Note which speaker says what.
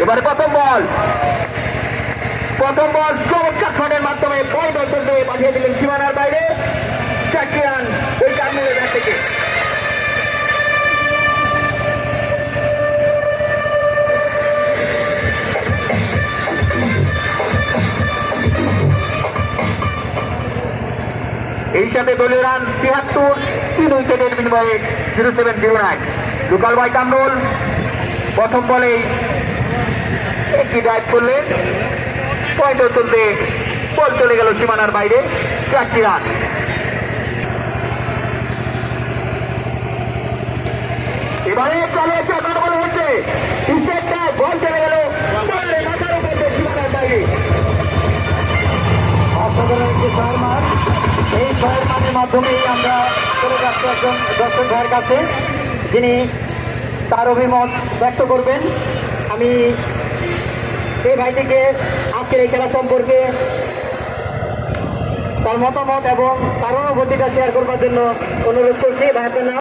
Speaker 1: এবারে প্রথম বল চমৎকার শটের মাধ্যমে বল বলতে পাঠিয়ে দিলেন সীমানার বাইরে। 4টি রান ওই কামরুলের ব্যাট থেকে। এই সাথে দলীয় রান 73, 3 উইকেটের বিনিময়ে 0709। লোকাল বয় কামরুল প্রথম বলেই একটি ড্রাইভ করলেন, পয়েন্টও তুলতে বল চলে গেল সীমানার বাইরে। 4টি রান। এবারে চলে বলে হচ্ছে বল চলে গেল সীমানার বাইরে।
Speaker 2: অসাধারণ একটি ছয়ের মান। এই ছয়ের মানের মাধ্যমেই আমরা চলে যাচ্ছি একজন দর্শক ভাইয়ের কাছে, যিনি তার অভিমত ব্যক্ত করবেন। আমি এই ভাইটিকে আজকের এই খেলা সম্পর্কে তার মতামত এবং তার অনুভূতিটা শেয়ার করবার জন্য অনুরোধ করছি। ভাই আপনার নাম?